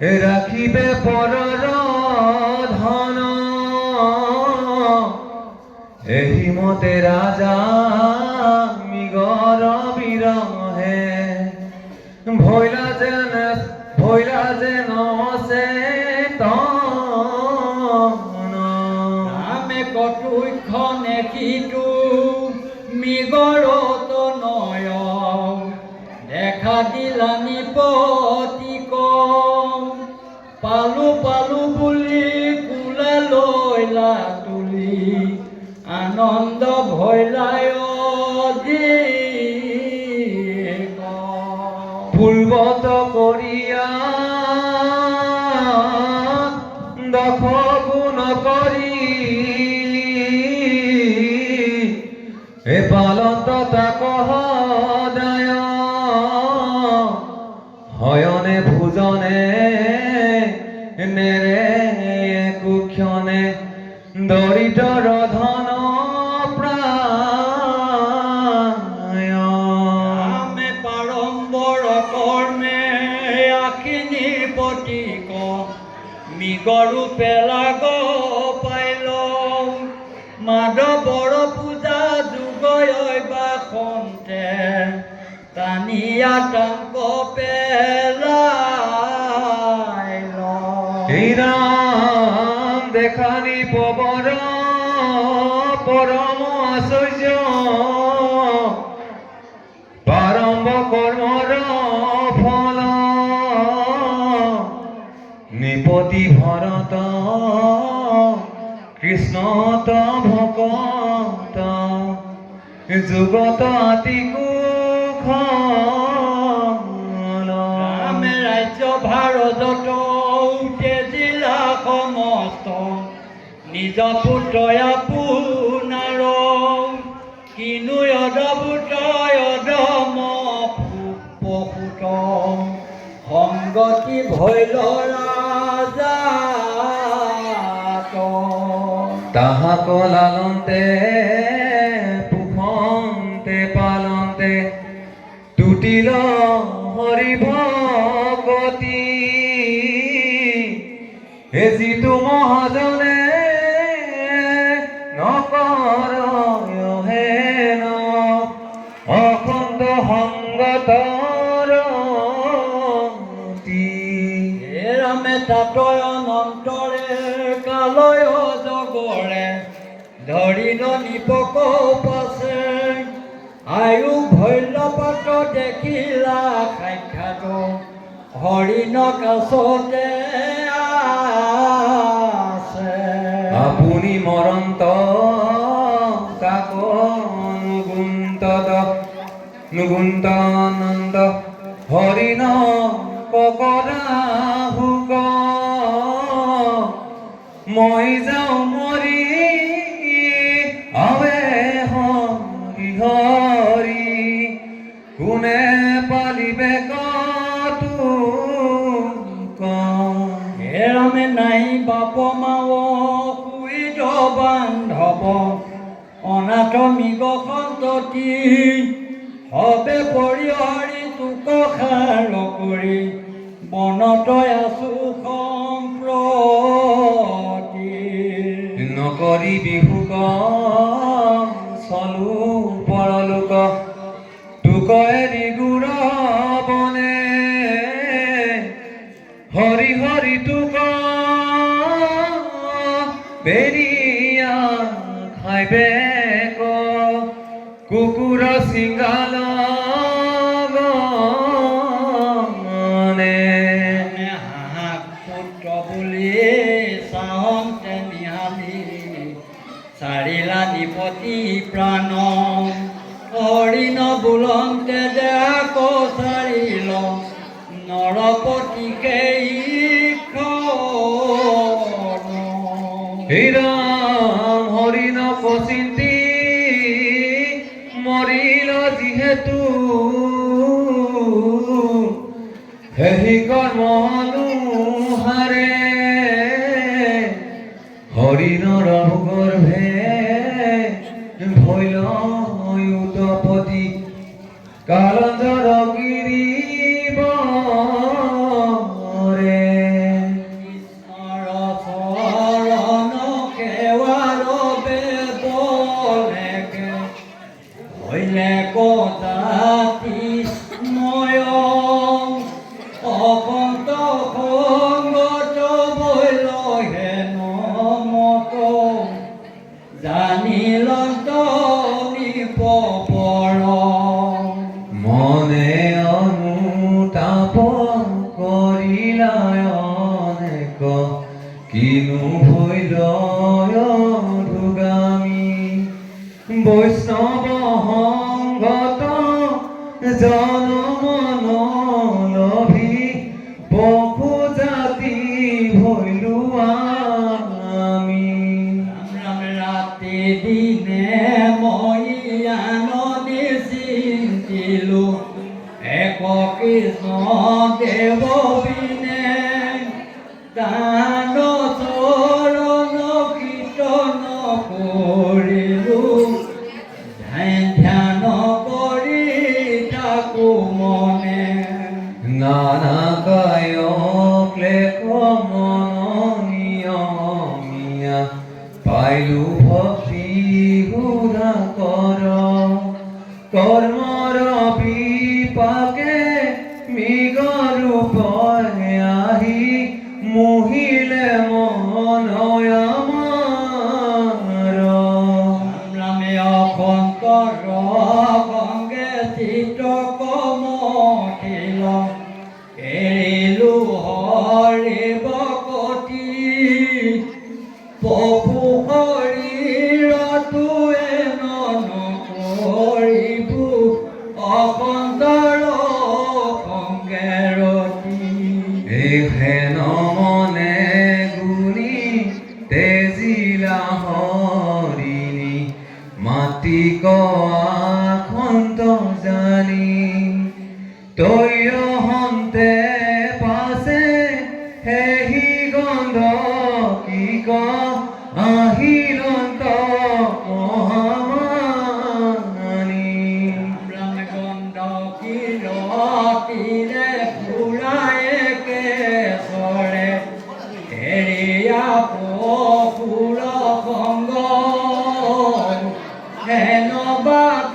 রাখিবে পরর ধন এহি মতে রাজা মিগর বিরহে ভৈলা যেন সে আমি কটুক্ষণে কিটু মিগরত নয় দেখা দিলানি পতিক পালু পালু বুলি কুলা লৈলা তুলি আনন্দ ভৈলায় পূর্বত করিয়া দখ গুণ করি এ পালন্ত তাকহ দায় হয়নে ভুজনে নেরে কুক্ষণে দরিদ্র ধন প্রায় আমি পারম্বর কর্মে আখিনী পতিক মিগরু পেলাগ পাইল মাধৱৰ পূজা যুগয় বা খন্তে টানিয়া টাঙ্ক পেলাইল এই রাম দেখানি পবর পরম আশ্চর্য প্রারম্ভ কর্মর ফল নিপতি ভরত কৃষ্ণ ভকত যুগত আতি কুখ ৰামে ৰাজ্য ভাৰতত উত্তেজিলা সমস্ত নিজ পুত্ৰ আপোনাৰ কিনো অদভূত অদম পশুত সংগতি ভৈল ৰাজা তাহাক লালন্তে পুখন্তে পালন্তে টুটিল হৰি ভগতি হে জিতু মহাজনে নকৰ হেন অখণ্ড সংগতৰ ৰামে তাতয় অনন্তৰে কালয় জগৰে ধৰিল নিপক পাছে আয়ু ভৈল পাত দেখিলা সাক্ষাৎ হৰিণ কাছতে আছে আপুনি মৰন্ত তাক নুগুন্তনন্দ হৰিণ ককৰা হুক মই যাওঁ মৰি আবে হৰি হৰি কোনে পালিবে ৰামে নাই বাপ মাৱ কুইত বান্ধৱ অনাথ মৃগ সন্ততি হবে পৰিহৰি তোক সাৰ কৰি বনত আছো সম্প্ৰতি নকৰি বিহুক চলো পৰলোক তোক এৰি গুৰ বনে হৰি হৰি তোক বেৰিয়া খাইবে কুকুৰ সিংগাল পুত্ৰ বুলি চাহন্তে নিহালি চাৰিলা নিপতি প্ৰাণ হৰিণ বুলন্তে দেখ চাৰিল নৰপতিকে ৰাম হৰিণ পচিন্তি মৰিল যিহেতু হেহি কৰ্ম অনুসাৰে হৰিণৰ গৰ্ভে ভৈল উৎপত্তি কালঞ্জৰ গিৰিবৰে জনমন লভি বহু জাতি ভৈলু আমি ৰাম ৰাতি দিনে মই আনন্দি চিন্তিলো এক কৃষ্ণ দেৱ বিনে তান চৰণ কীৰ্তন কৰিলো ধ্যান কৰি থাকো মনে নানা কায় ক্লেশ মনিয়মিয়া পাইলু ভক্তি হুদা কৰ্মৰ বিপাকে মৃগৰূপ আহি মোহিলে মনয় আমাৰ ৰামে অসন্তৰ গংগে চিত্ৰ কমঠিল এৰিলো হৰি ভকতি পশু শৰীৰটোৱে নকৰিবো অসন্তৰ সংগেৰতি হেন মনে গুণী তেজিলা হৰিণী মাটি কন্ত জানি তৈহন্তে পাছে হেহি গন্ধ কি আহিলন্ত মহামানী ৰাম গণ্ডকী ৰতিৰে ফুৰায়ে কেশৰে এৰিয়া পশুৰ সংগ হেন বাট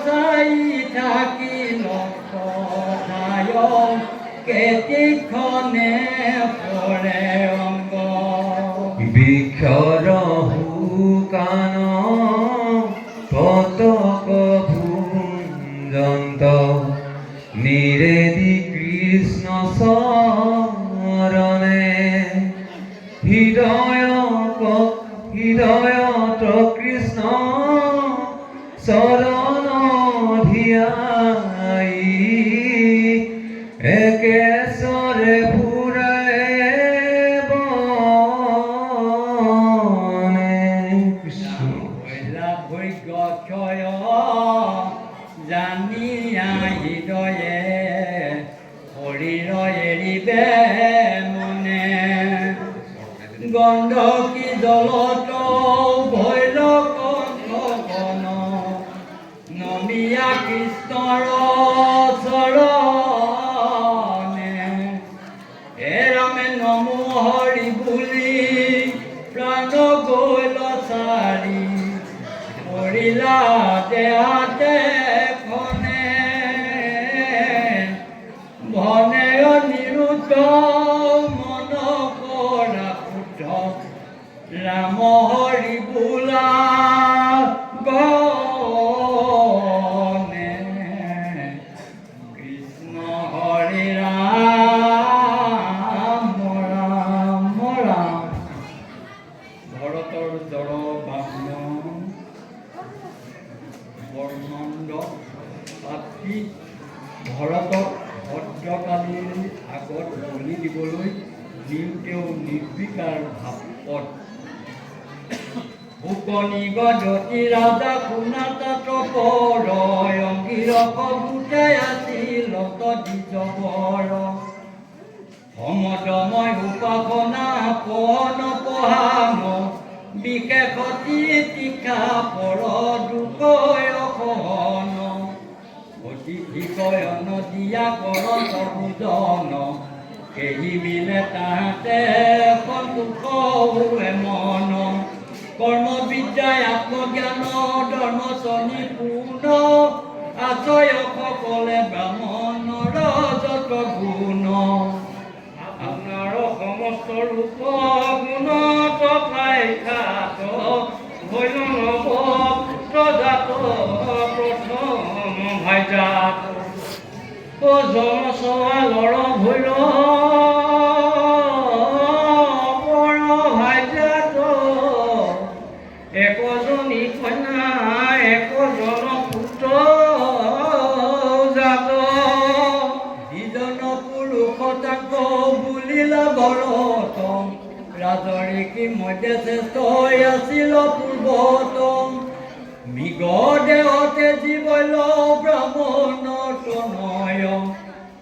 চাই থাকিল কথায় কেতিখনে পৰে অংগ বিক্ষৰ কান পতক ভুঞ্জন্ত নিৰেদি কৃষ্ণ চৰণে হৃদয়ত কৃষ্ণ চৰণ ধিয়াই একেশৰে ফুৰাই বনে হৈলা ভৈগ্য ক্ষয় জানিয়া হৃদয়ে শৰীৰ এৰিবে মনে গণ্ডকী জলত ভৈল কণ্ঠগণ নমিয়া কৃষ্ণৰ চৰণে এৰামে নমো হৰি বুলি প্ৰাণ গৈল চাৰি কৰিলা দেহাতে খনে ভনে নিৰুদ্ধ মন কৰা শুদ্ধ ৰাম হৰি বোলা গণে কৃষ্ণ হৰি ৰাম ৰাম ৰাম ভৰতৰ জড় বাহ্য বৰ্ণন্দ পাতি ভৰতক ভদ্ৰকালীৰ আগত বলি দিবলৈ দিওঁতেও নিৰ্বিকাৰ ভাৱত ফুকনি গজতি ৰাজা কুনাতাত পৰ অংগীৰক গোটাই আছিল দ্বিজবৰ সমদময় উপাসনা পন পহাম বিশেষতি তীখা পৰ দুকয় সহন অতিথি কয়ন দিয়া কৰ সবুজন কেহি মিলে তাহাতে সন্তোষ হোৱে মন কৰ্মবিদ্যাই আত্মজ্ঞান ধৰ্ম শনি পূৰ্ণ আচয় সকলে ব্ৰাহ্মণৰ যত গুণ আপোনাৰ সমস্ত ৰূপ গুণ তথাই খাত হৈল নৱ প্ৰজাত প্ৰথম ভাইজাত জনসৱালৰ ভৈল পৰ ভাইজাত একজনী কন্যা একজন পুত্ৰ ভৰতম ৰাজৰিকী মধ্যে শ্ৰেষ্ঠ হৈ আছিল পূৰ্বতম মৃগ দেহতে জীৱল ব্ৰাহ্মণৰ তনয়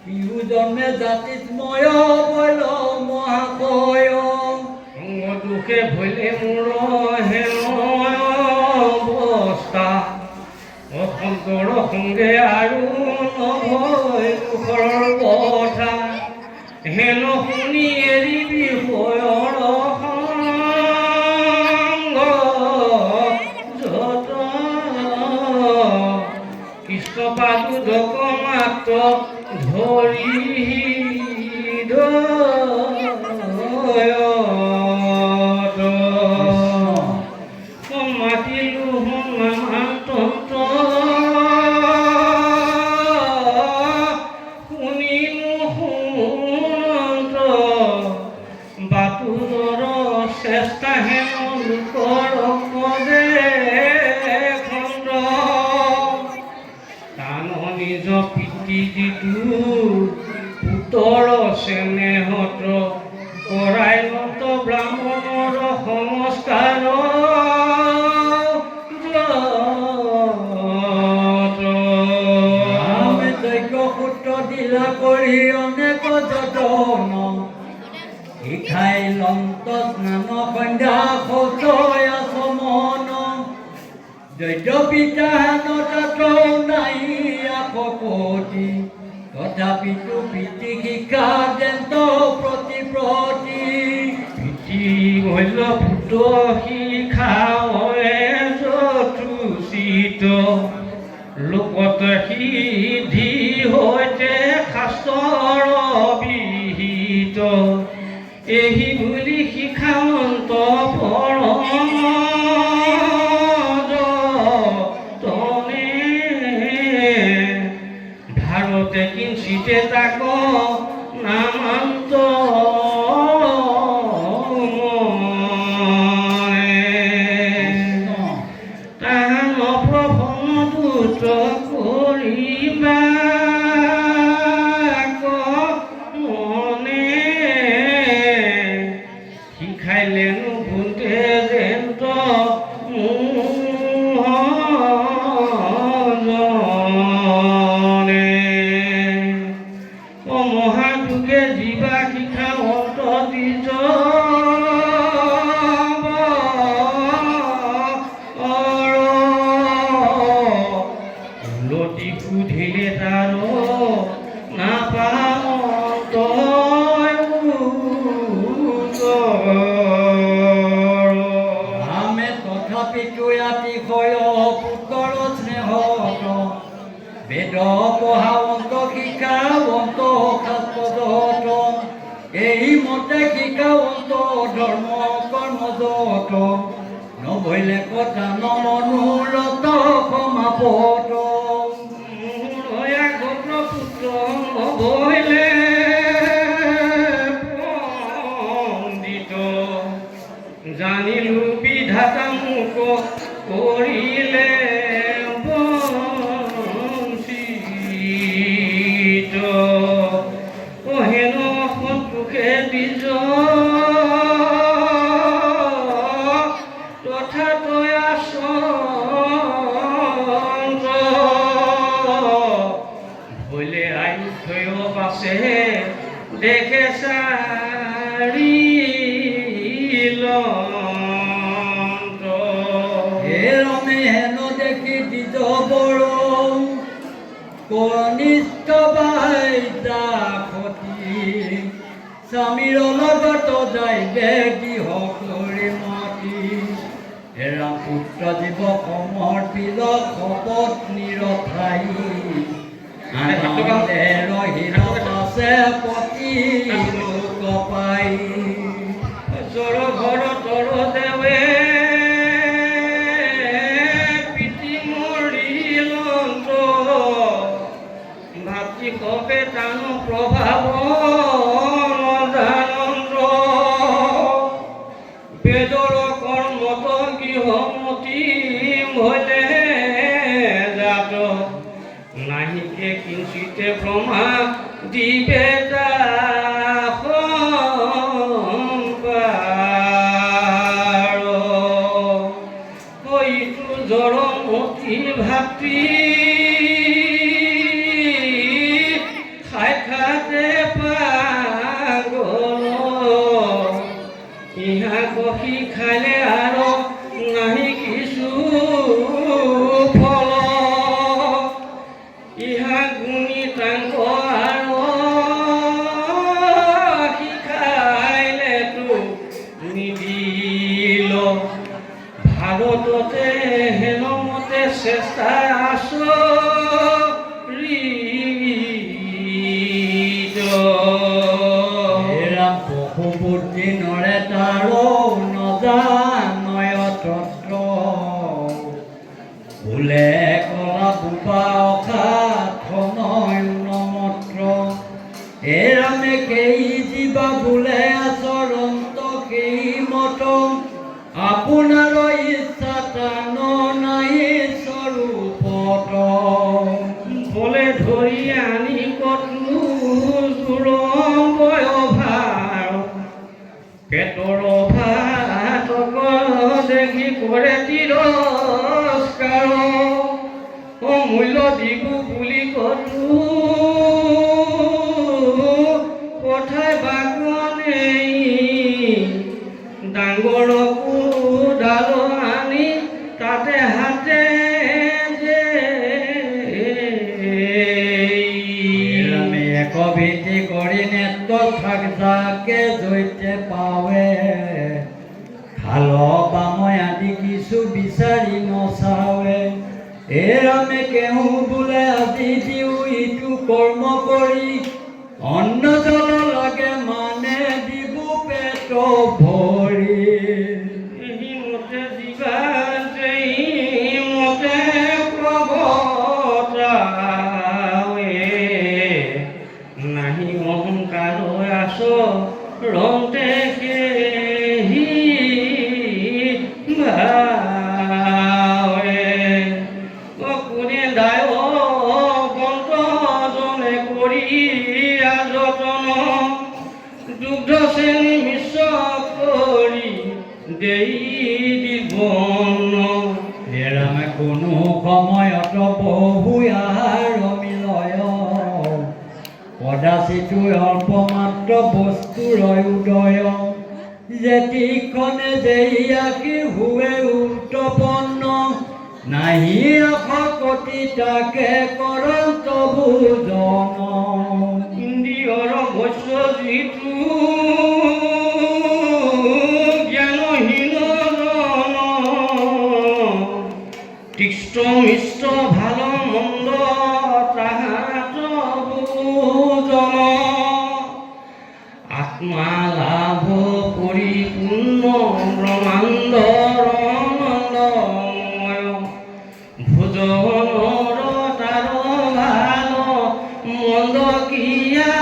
সিও জন্মে জাতিস্ময় বল মহাশয় দুখে ভলে মোৰ অৱস্থা অসন্তৰ সংগে আৰু নভয় দুখৰ কথা হেন শুনি এৰি বিষয়ৰ সংগ যত কৃষ্ণপাদু ধক মাত্ৰ ধৰি মাতিলো তন্ত্ৰ বাতুৰৰ চেষ্টা হেন লোকৰ পদে খন্দ তান নিজ পিতৃ যিটো পুতৰ স্নেহত কৰাই নত ব্ৰাহ্মণৰ সংস্কাৰ যজ্ঞ সূত্ৰ দিলা কৰি অনেক যতন শিখাই লন্ত স্নান সন্ধ্যা শৌচয় আচমন যদ্যপিতা হেনত নাই আপত্তি তথাপিতো পিতৃ শিক্ষা দেন্ত প্ৰতি পিতৃ মূল্য পুত্ৰ শিক্ষা যথোচিত লোকত সিদ্ধি হৈতে শাস্ত্ৰৰ বিহিত এহি বুলি শিখামন্ত পৰম যতনে ভাৰতে কিঞ্চিতে তাক নামান্ত তাহান প্ৰভন দূত কৰিবা শিখাইলেনো ভুলতে যেন্ত মহাযুগে জীৱা শিখা অন্ত দিজ লতি সুধিলে তাৰ নাপাত আমি তথাপিতো অতিশয় পুত্ৰ স্নেহত বেদ পঢ়াৱন্ত শিকাৱন্ত শাস্ত্ৰত এই মতে শিকাৱন্ত ধৰ্ম কৰ্মজত নভৈলে কথা নমনোৰথ সমাপত পুত্ৰ নভৈলে পণ্ডিত জানিলো বিধাতা মোক কৰিলে বঞ্চিত হেন সন্তোষে দিজ তথা তয়া ভলে আয়ুধয় পাছে দেখে চাৰি হেন দেখি দিজ বড় কনিষ্ঠ বাইদা সতী স্বামীৰ লগত যাই গৃহ কৰি মাতি এৰা পুত্ৰ জীৱ সমৰ্পিত শপত্নীৰ ঠাই ৰহিল আছে পতি লোক পাই জৰ ঘৰ তৰ দেৱে পিতৃ মৰিল ভাতৃ কপে টান প্ৰভাৱ বেদৰ কৰ্মত গৃহমতী ভলে জাত নাহিকে কিঞ্চিতে ব্ৰহ্মা দিবে তাতে পাগল ইহা কফি খালে আৰু নাহি কিছু ফল ইহা গুণী তাংক আৰু শিখাইলেতো নিদিল ভাৰততে হেনমতে চেষ্টা পশুবুদ্ধি নৰে তাৰো নজানয় তত্ৰ বোলে কলা বোপা অসাধনয় নমত্ৰ এৰামে কেই দিবা বোলে আচৰন্ত কেই মত আপোনাৰ ইচ্ছা টান নাই স্বৰূপত বলে ধৰি আনি কতনো জোৰ ভাৰ পেটৰ ভাতক দেখি কৰে তিৰস্কাৰ অমূল্য দিবু বুলি কতো পঠাই বাগনেই ডাঙৰকো ডাল আনি তাতে হাতে কবিতি কৰি নেত্ৰ থাক যাকে জৈতে পাৱে খাল বাময় আদি কিছু বিচাৰি নচাৱে এৰামে কেহু বোলে আজি দিও ইটো কৰ্ম কৰি অন্ন জল লাগে মানে দিবু পেট ভৰি মতে দিবা মতে প্ৰভতাৱে নাহি অহংকাৰ আছ ৰন্তে কেহি ভাৱে কোনে দায় বন্তজনে কৰি আযতন দুগ্ধ শ্ৰেণী মিশ্ৰ কৰি দেই দিবন এৰামে কোনো সময়ত বহু আহাৰ মিলয় কদাচিতো অল্প মাত্ৰ বস্তুৰ উদয় যেতিক্ষণে যেয়াকি হুৱে উত্তপন্ন নাহি আশকতি তাকে কৰন্ত ভোজন ইন্দ্ৰিয়ৰ বৈশ্য যিটো জ্ঞানহীন তিক্ত মিষ্ট ভাল মন্দ তাহাত ভোজন আত্মা লাভ পৰিপূৰ্ণ ব্ৰহ্মাণ্ডৰ আনন্দময় ভোজনৰ তাৰ ভাল মন্দ কিয়া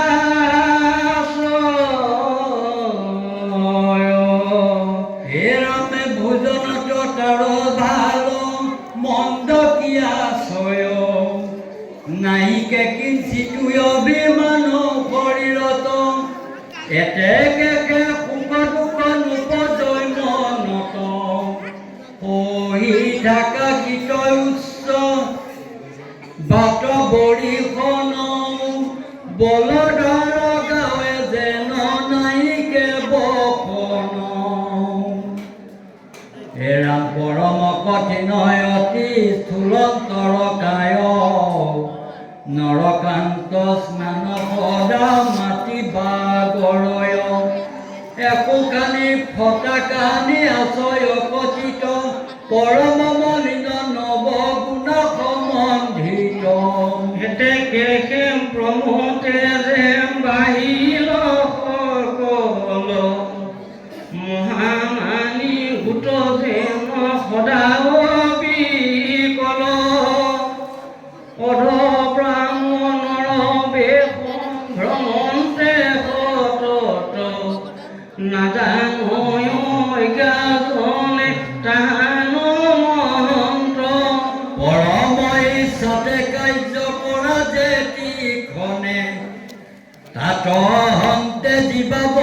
এৰামে ভোজনত তাৰ ভাল মন্দ কিয়া ছয় নাইকে কিঞ্চিতো অভিমান শৰীৰত এতেকে সুখ দুখ নোপজয় মনত সহি থাকা গীত উচ্চ বাট বৰিখন বলধৰ গাৱে যেন নাইকে বখন এৰাম পৰম কঠিন অতি স্থূলন্তৰ কায় নৰকান্ত স্নান সদা মাতি বাগৰয় একো কানি ফটা কানি আশয় কথিত পৰম মলিন নৱ গুণ সম্বন্ধিত হেতে কেশে প্ৰমোতে